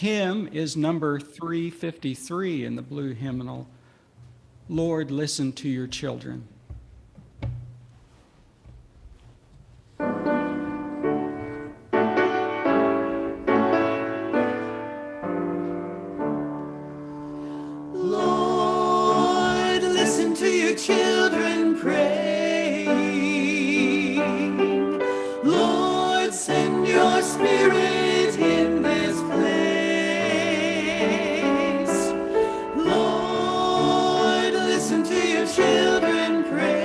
hymn is number 353 in the blue hymnal, Lord, Listen to Your Children. Lord, listen to your children praying. Lord, send your Spirit in this place. Lord, listen to your children praying.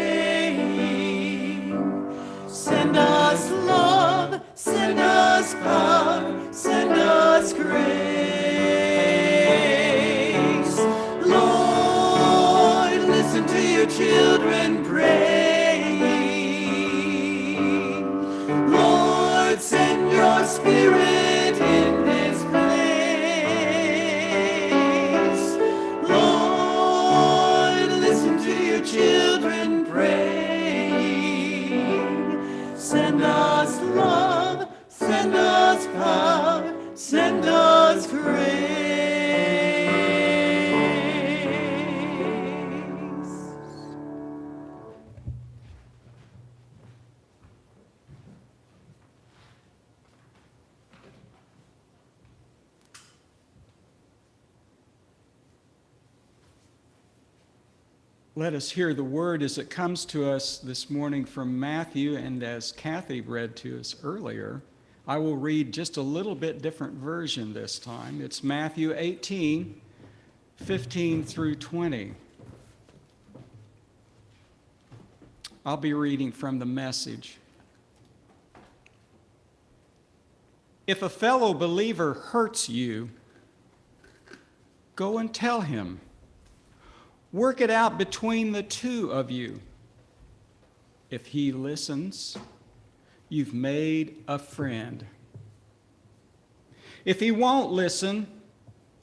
Send us love, send us power, send us grace. Lord, listen to your children praying. Lord, send your Spirit in this place. Lord, listen to your children praying. Send us love, send us power, send us grace. Let us hear the word as it comes to us this morning from Matthew, and as Kathy read to us earlier, I will read just a little bit different version this time. It's Matthew 18, 15 through 20. I'll be reading from the Message. If a fellow believer hurts you, go and tell him. Work it out between the two of you. If he listens, you've made a friend. If he won't listen,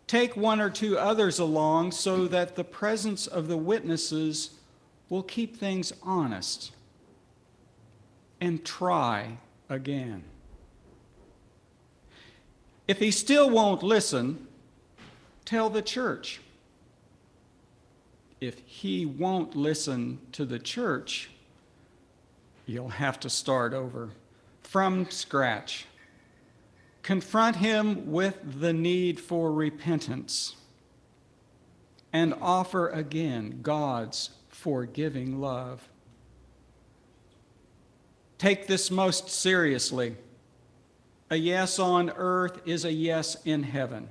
take one or two others along so that the presence of the witnesses will keep things honest. And try again. If he still won't listen, tell the church. If he won't listen to the church, you'll have to start over from scratch. Confront him with the need for repentance and offer again God's forgiving love. Take this most seriously. A yes on earth is a yes in heaven.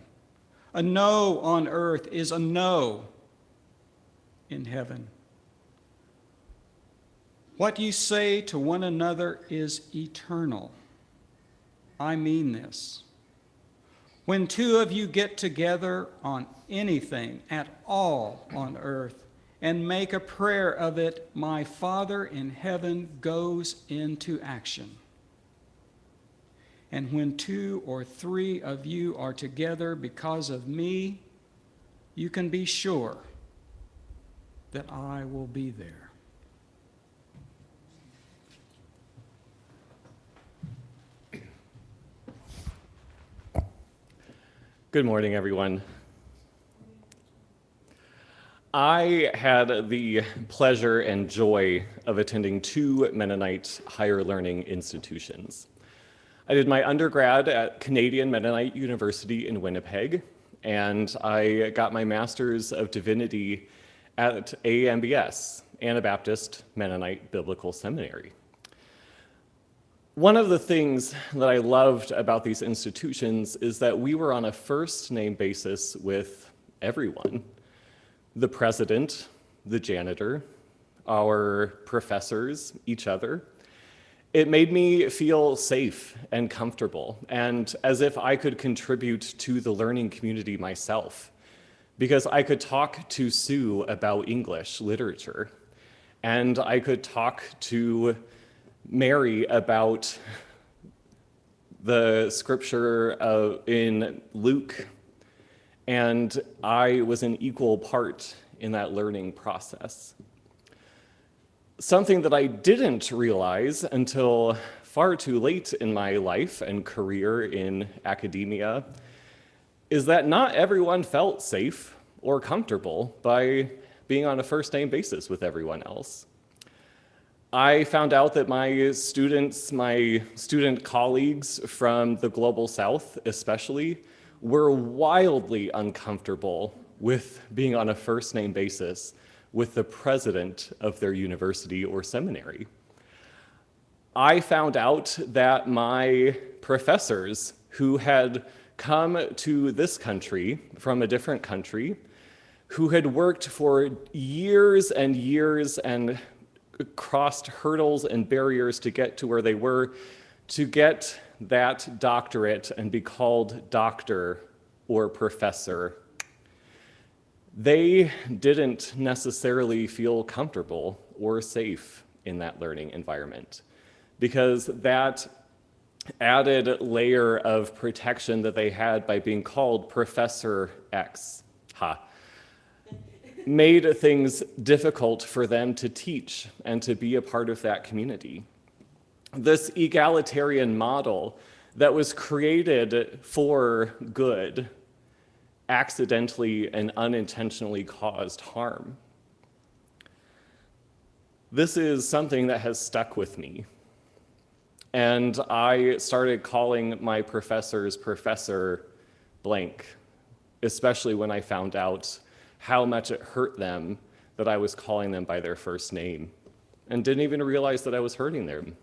A no on earth is a no in heaven. What you say to one another is eternal. I mean this. When two of you get together on anything at all on earth and make a prayer of it, my Father in heaven goes into action. And when 2 or 3 of you are together because of me, you can be sure that I will be there. Good morning, everyone. I had the pleasure and joy of attending 2 Mennonite higher learning institutions. I did my undergrad at Canadian Mennonite University in Winnipeg, and I got my Master's of Divinity at AMBS, Anabaptist Mennonite Biblical Seminary. One of the things that I loved about these institutions is that we were on a first-name basis with everyone. The president, the janitor, our professors, each other. It made me feel safe and comfortable, and as if I could contribute to the learning community myself, because I could talk to Sue about English literature, and I could talk to Mary about the scripture in Luke, and I was an equal part in that learning process. Something that I didn't realize until far too late in my life and career in academia is that not everyone felt safe or comfortable by being on a first-name basis with everyone else. I found out that my student colleagues from the Global South especially, were wildly uncomfortable with being on a first-name basis with the president of their university or seminary. I found out that my professors who had come to this country from a different country, who had worked for years and years and crossed hurdles and barriers to get to where they were, to get that doctorate and be called doctor or professor, they didn't necessarily feel comfortable or safe in that learning environment, because that added layer of protection that they had by being called Professor X, made things difficult for them to teach and to be a part of that community. This egalitarian model that was created for good accidentally and unintentionally caused harm. This is something that has stuck with me. And I started calling my professors Professor Blank, especially when I found out how much it hurt them that I was calling them by their first name, and didn't even realize that I was hurting them.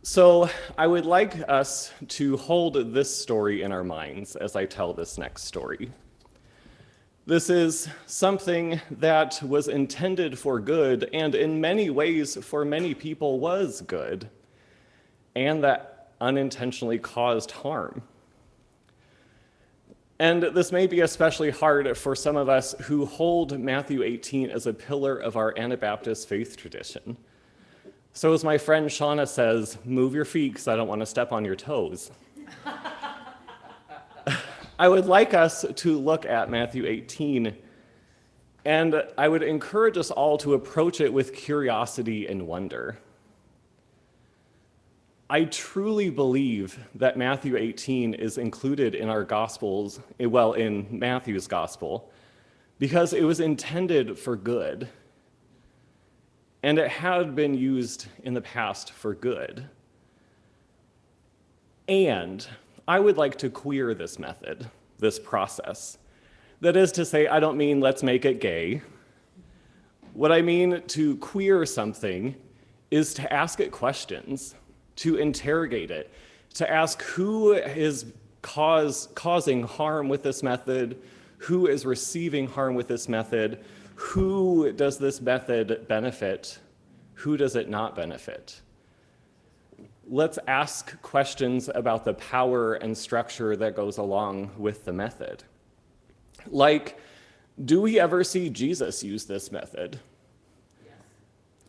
So I would like us to hold this story in our minds as I tell this next story. This is something that was intended for good, and in many ways for many people was good, and that unintentionally caused harm. And this may be especially hard for some of us who hold Matthew 18 as a pillar of our Anabaptist faith tradition. So as my friend Shauna says, move your feet because I don't want to step on your toes. I would like us to look at Matthew 18, and I would encourage us all to approach it with curiosity and wonder. I truly believe that Matthew 18 is included in our Gospels, well, in Matthew's Gospel, because it was intended for good, and it had been used in the past for good. And I would like to queer this method, this process. That is to say, I don't mean let's make it gay. What I mean to queer something is to ask it questions, to interrogate it, to ask who is causing harm with this method, who is receiving harm with this method, who does this method benefit, who does it not benefit. Let's ask questions about the power and structure that goes along with the method. Like, do we ever see Jesus use this method? Yes.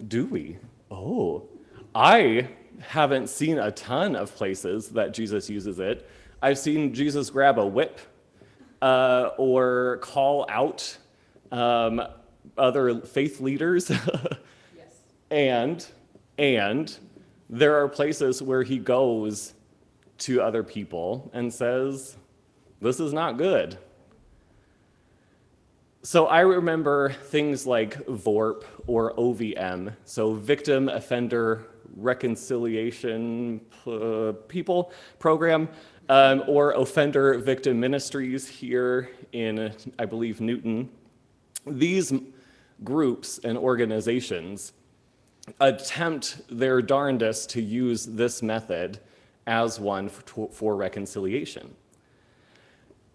Do we? Oh, I haven't seen a ton of places that Jesus uses it. I've seen Jesus grab a whip or call out other faith leaders. Yes. And there are places where he goes to other people and says, this is not good. So I remember things like VORP or OVM, so Victim Offender Reconciliation People Program, or Offender Victim Ministries here in, I believe, Newton. These groups and organizations attempt their darndest to use this method as one for reconciliation.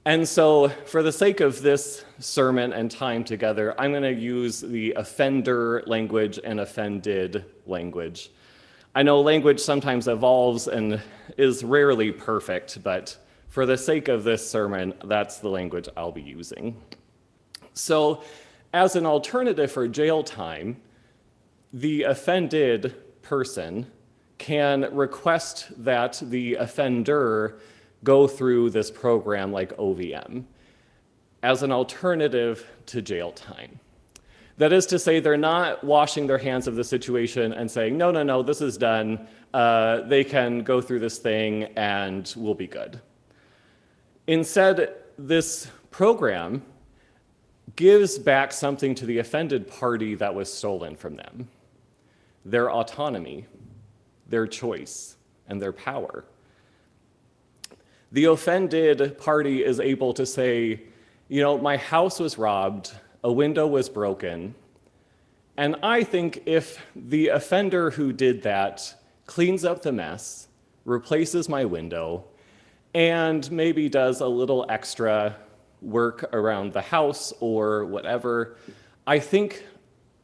And so, for the sake of this sermon and time together, I'm going to use the offender language and offended language. I know language sometimes evolves and is rarely perfect, but for the sake of this sermon, that's the language I'll be using. So, as an alternative for jail time, the offended person can request that the offender go through this program like OVM as an alternative to jail time. That is to say, they're not washing their hands of the situation and saying, no, this is done. They can go through this thing and we'll be good. Instead, this program gives back something to the offended party that was stolen from them: their autonomy, their choice, and their power. The offended party is able to say, my house was robbed, a window was broken, and I think if the offender who did that cleans up the mess, replaces my window, and maybe does a little extra work around the house or whatever, I think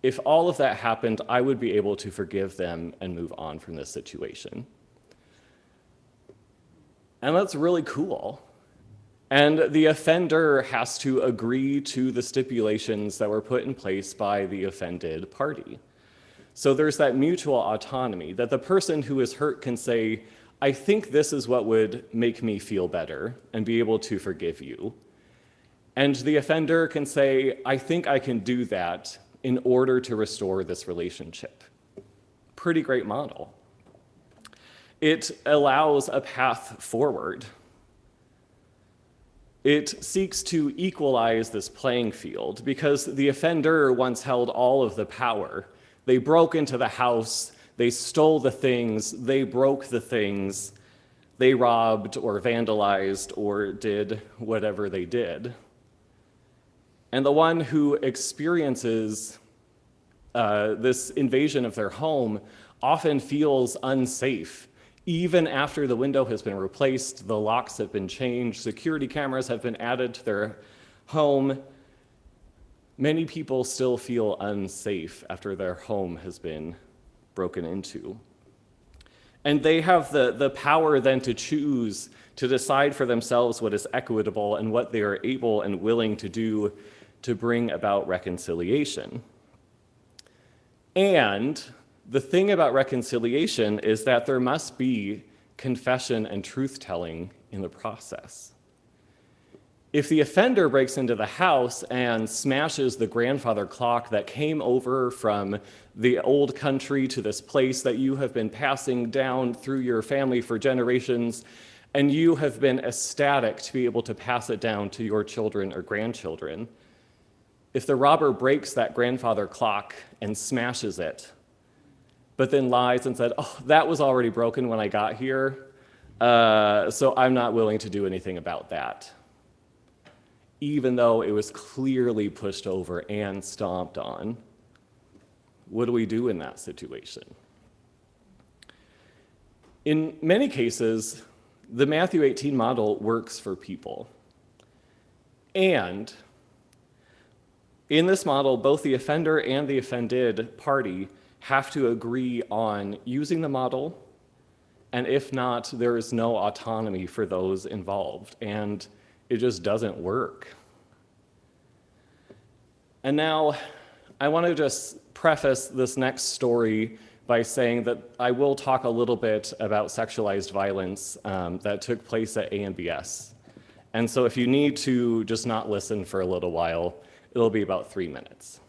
if all of that happened, I would be able to forgive them and move on from this situation. And that's really cool. And the offender has to agree to the stipulations that were put in place by the offended party. So there's that mutual autonomy that the person who is hurt can say, I think this is what would make me feel better and be able to forgive you. And the offender can say, I think I can do that in order to restore this relationship. Pretty great model. It allows a path forward. It seeks to equalize this playing field because the offender once held all of the power. They broke into the house, they stole the things, they broke the things, they robbed or vandalized or did whatever they did. And the one who experiences this invasion of their home often feels unsafe. Even after the window has been replaced, the locks have been changed, security cameras have been added to their home, many people still feel unsafe after their home has been broken into. And they have the power then to choose to decide for themselves what is equitable and what they are able and willing to do to bring about reconciliation. And the thing about reconciliation is that there must be confession and truth-telling in the process. If the offender breaks into the house and smashes the grandfather clock that came over from the old country to this place that you have been passing down through your family for generations, and you have been ecstatic to be able to pass it down to your children or grandchildren, if the robber breaks that grandfather clock and smashes it, but then lies and said, that was already broken when I got here, so I'm not willing to do anything about that, even though it was clearly pushed over and stomped on. What do we do in that situation? In many cases, the Matthew 18 model works for people. And in this model, both the offender and the offended party have to agree on using the model, and if not, there is no autonomy for those involved, and it just doesn't work. And now, I want to just preface this next story by saying that I will talk a little bit about sexualized violence that took place at AMBS. And so if you need to just not listen for a little while, it'll be about 3 minutes.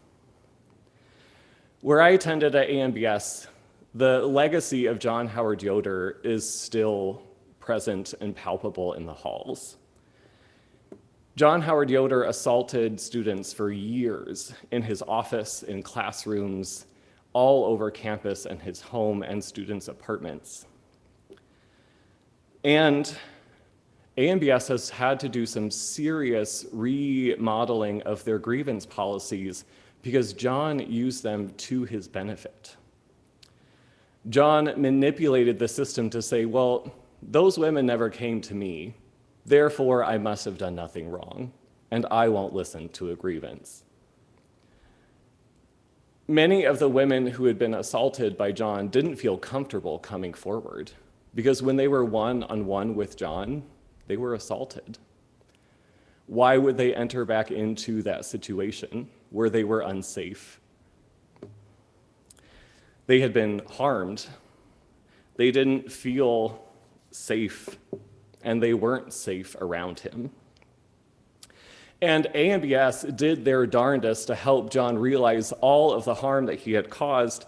Where I attended at AMBS, the legacy of John Howard Yoder is still present and palpable in the halls. John Howard Yoder assaulted students for years in his office, in classrooms, all over campus and his home and students' apartments. And AMBS has had to do some serious remodeling of their grievance policies because John used them to his benefit. John manipulated the system to say, well, those women never came to me, therefore I must have done nothing wrong, and I won't listen to a grievance. Many of the women who had been assaulted by John didn't feel comfortable coming forward because when they were one-on-one with John, they were assaulted. Why would they enter back into that situation where they were unsafe? They had been harmed. They didn't feel safe, and they weren't safe around him. And AMBS did their darndest to help John realize all of the harm that he had caused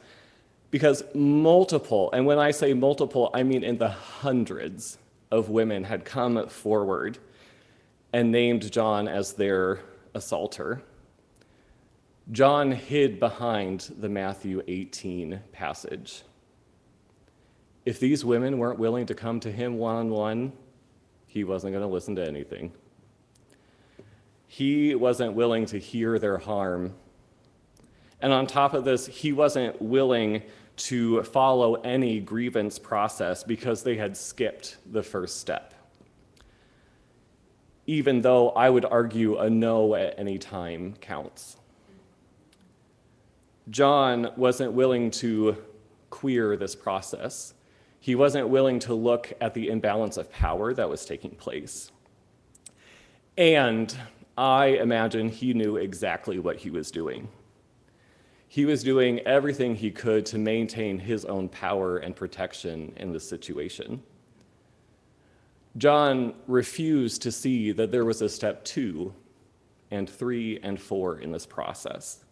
because multiple, and when I say multiple, I mean in the hundreds of women had come forward and named John as their assaulter. John hid behind the Matthew 18 passage. If these women weren't willing to come to him one-on-one, he wasn't going to listen to anything. He wasn't willing to hear their harm. And on top of this, he wasn't willing to follow any grievance process because they had skipped the first step. Even though I would argue a no at any time counts. John wasn't willing to queer this process. He wasn't willing to look at the imbalance of power that was taking place. And I imagine he knew exactly what he was doing. He was doing everything he could to maintain his own power and protection in this situation. John refused to see that there was a step 2 and 3 and 4 in this process.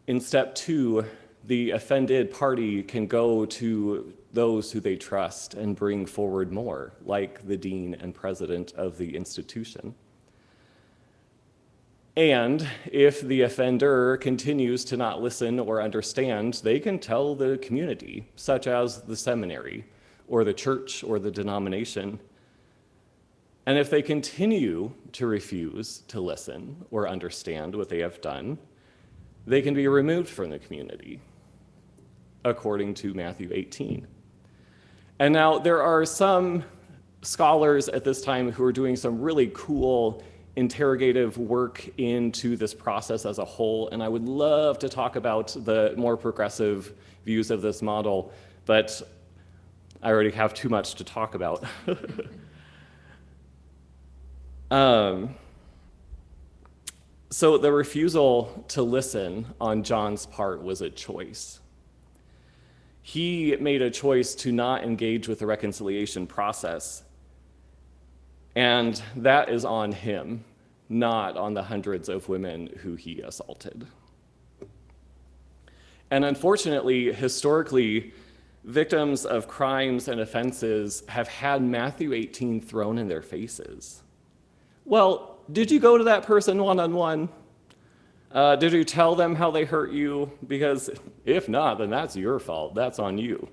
In step 2, the offended party can go to those who they trust and bring forward more, like the dean and president of the institution. And if the offender continues to not listen or understand, they can tell the community, such as the seminary, or the church, or the denomination. And if they continue to refuse to listen or understand what they have done, they can be removed from the community, according to Matthew 18. And now there are some scholars at this time who are doing some really cool interrogative work into this process as a whole, and I would love to talk about the more progressive views of this model, but I already have too much to talk about. So the refusal to listen on John's part was a choice. He made a choice to not engage with the reconciliation process. And that is on him, not on the hundreds of women who he assaulted. And unfortunately, historically, victims of crimes and offenses have had Matthew 18 thrown in their faces. Well, did you go to that person one-on-one? Did you tell them how they hurt you? Because if not, then that's your fault. That's on you.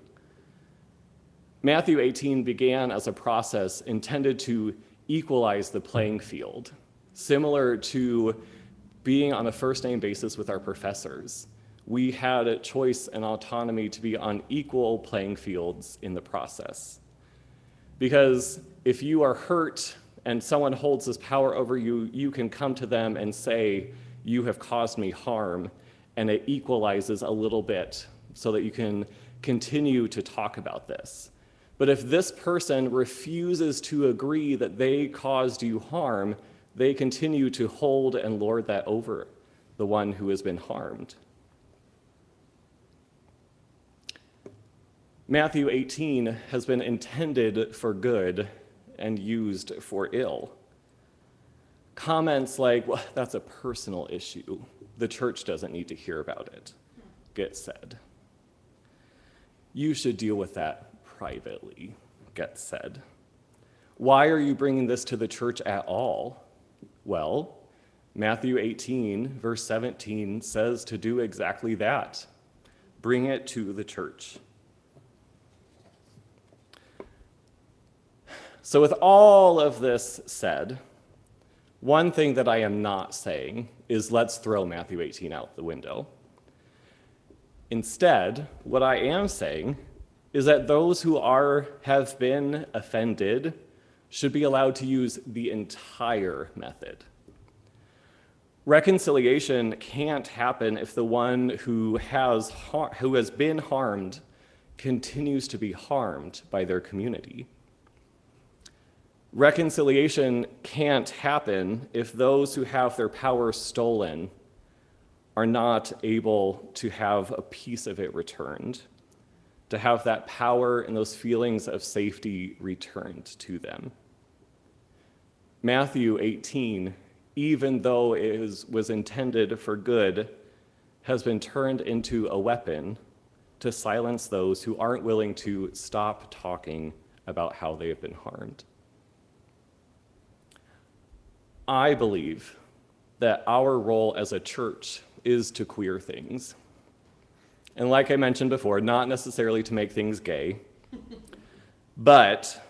Matthew 18 began as a process intended to equalize the playing field, similar to being on a first-name basis with our professors. We had a choice and autonomy to be on equal playing fields in the process. Because if you are hurt and someone holds this power over you, you can come to them and say, you have caused me harm, and it equalizes a little bit so that you can continue to talk about this. But if this person refuses to agree that they caused you harm, they continue to hold and lord that over the one who has been harmed. Matthew 18 has been intended for good and used for ill. Comments like, well, that's a personal issue. The church doesn't need to hear about it, get said. You should deal with that privately, gets said. Why are you bringing this to the church at all? Well, Matthew 18, verse 17 says to do exactly that. Bring it to the church. So with all of this said, one thing that I am not saying is let's throw Matthew 18 out the window. Instead, what I am saying is that those who have been offended should be allowed to use the entire method. Reconciliation can't happen if the one who has been harmed continues to be harmed by their community. Reconciliation can't happen if those who have their power stolen are not able to have a piece of it returned, to have that power and those feelings of safety returned to them. Matthew 18, even though it was intended for good, has been turned into a weapon to silence those who aren't willing to stop talking about how they have been harmed. I believe that our role as a church is to queer things. And like I mentioned before, not necessarily to make things gay, but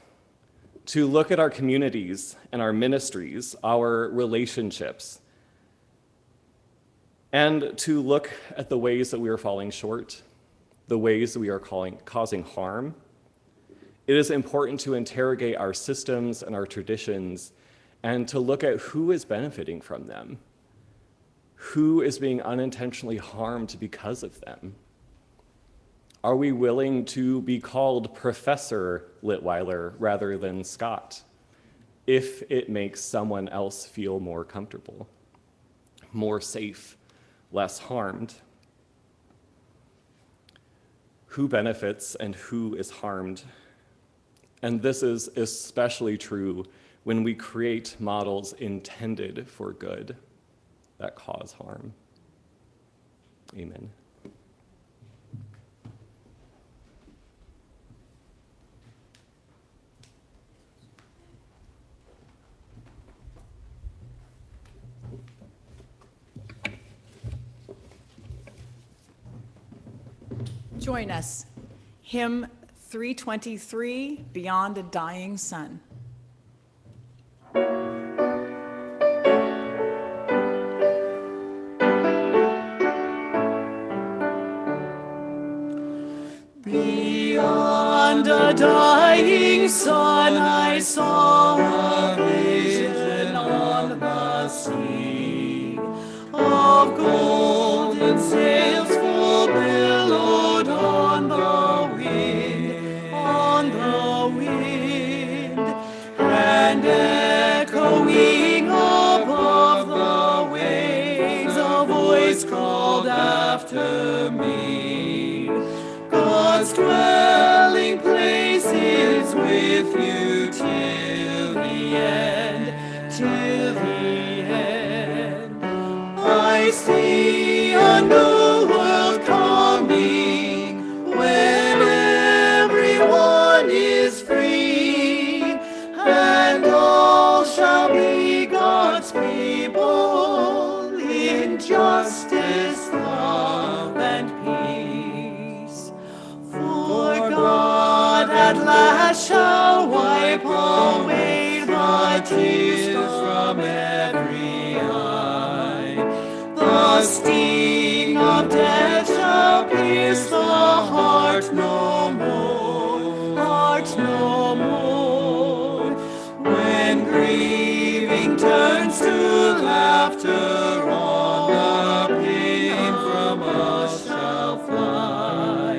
to look at our communities and our ministries, our relationships, and to look at the ways that we are falling short, the ways that we are causing harm. It is important to interrogate our systems and our traditions and to look at who is benefiting from them, who is being unintentionally harmed because of them. Are we willing to be called Professor Litweiler rather than Scott if it makes someone else feel more comfortable, more safe, less harmed? Who benefits and who is harmed? And this is especially true when we create models intended for good that cause harm. Amen. Join us. Hymn 323, Beyond a Dying Sun. Beyond a dying sun, I saw a vision on the sea of golden sails full billowed on the wind, and echoing above the waves, a voice called after me. God's dwelling place is with you till the end, till the end. I see a new world coming when everyone is free, and all shall be God's people in justice, love, and peace. For God at last shall wipe away the tears from every eye. The sting of death shall pierce the heart no more, heart no more. When grieving turns to laughter, all the pain from us shall fly,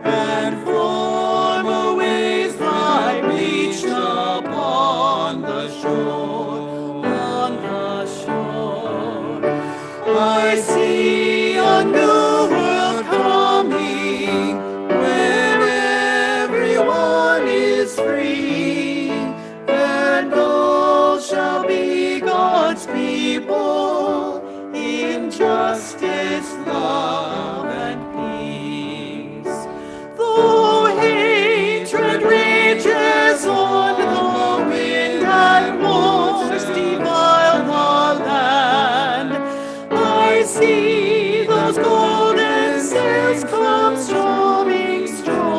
and former ways lie bleached upon the shore, on the shore. I see a new world coming when everyone is free, and all shall be God's people in justice, love, and peace. Though hatred rages on the wind and wars defile the land, I see those golden sails come storming strong.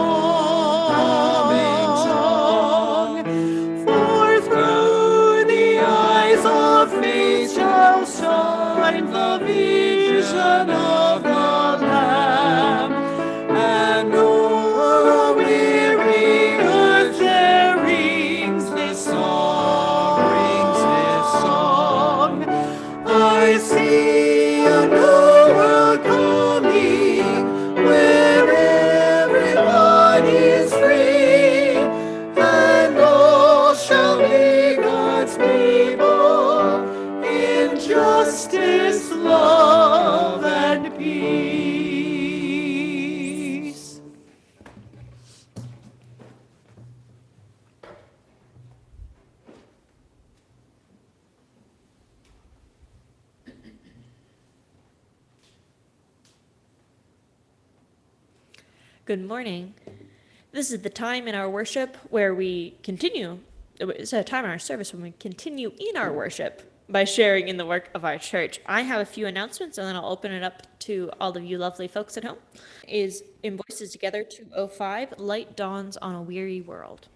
For through the eyes of faith shall shine the vision of the Lamb, and o'er a weary earth there rings this song, I see a new world coming where everyone is free, and all shall be God's people in justice, love, and peace. Good morning. This is the time in our worship where we continue. It's a time in our service when we continue in our worship by sharing in the work of our church. I have a few announcements and then I'll open it up to all of you lovely folks at home. Is in Voices Together 205, Light Dawns on a Weary World.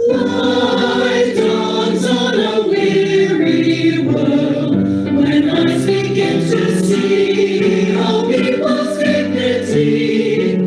Light dawns on a weary world when eyes begin to see all people's dignity.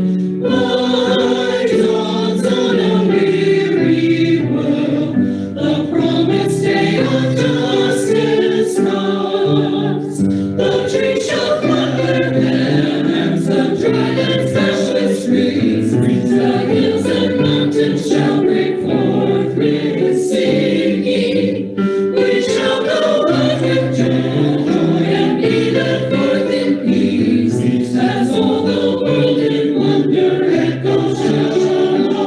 Light dawns on a weary world, the promised day of justice comes. The trees shall clap their hands, the dry lands dash with streams, the hills and mountains shall break forth with singing. We shall go out with joy and be led forth in peace, as all the world in wonder echoes shalom.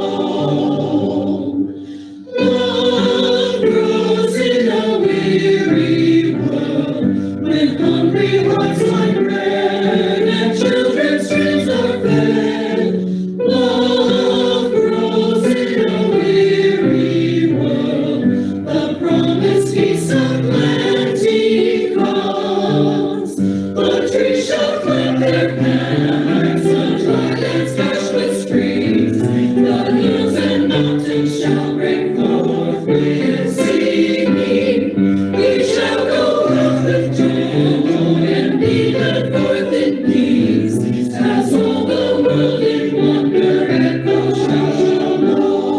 Love grows in a weary world when hungry hearts find bread and children's dreams are fed. Love grows in a weary world, the promised peace of plenty comes. The trees shall clap their hands, the dry lands dash with streams, the hills and mountains shall break forth with singing. We shall go out with joy and be led forth in peace, as all the world in wonder echoes shalom.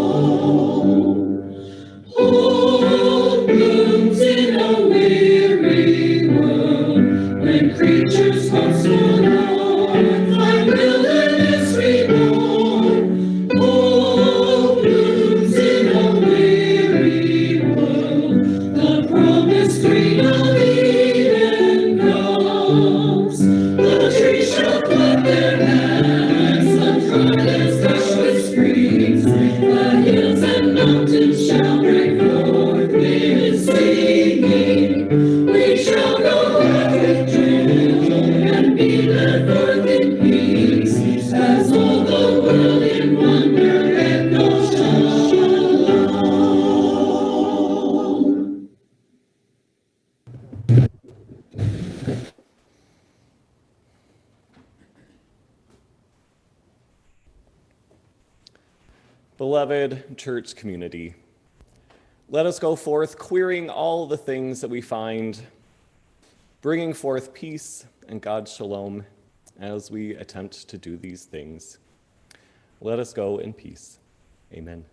Hope blooms in a weary world when creatures once forlorn find wilderness reborn. Hope blooms in a weary world, the promised green of Eden comes. The trees shall clap their hands, the dry lands dash with streams, the hills and mountains shall break forth with singing. We shall go out with joy and be led forth in peace, as all the world in wonder echoes shalom. Beloved church community, let us go forth queering all the things that we find, bringing forth peace and God's shalom as we attempt to do these things. Let us go in peace. Amen.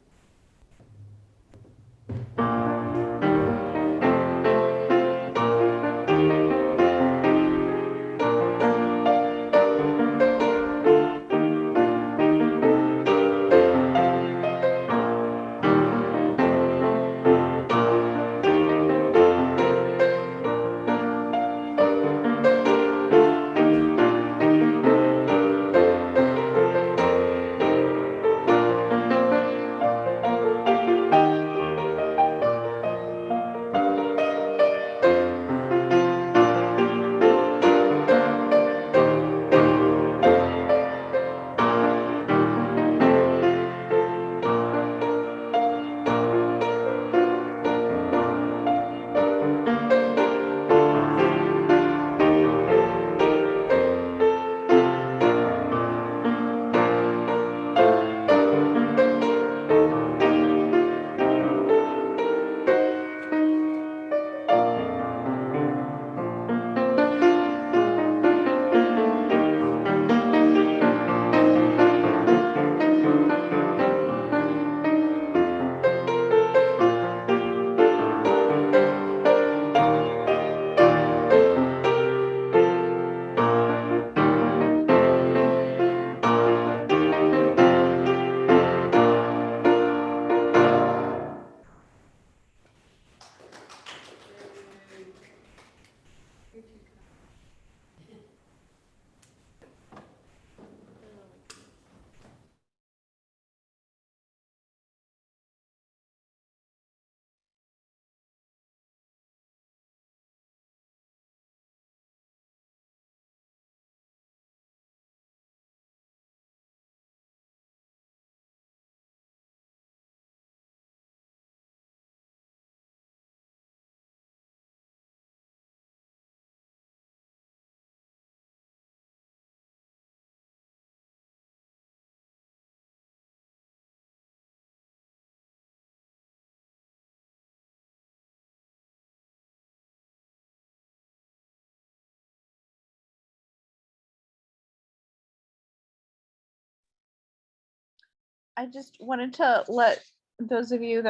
I just wanted to let those of you that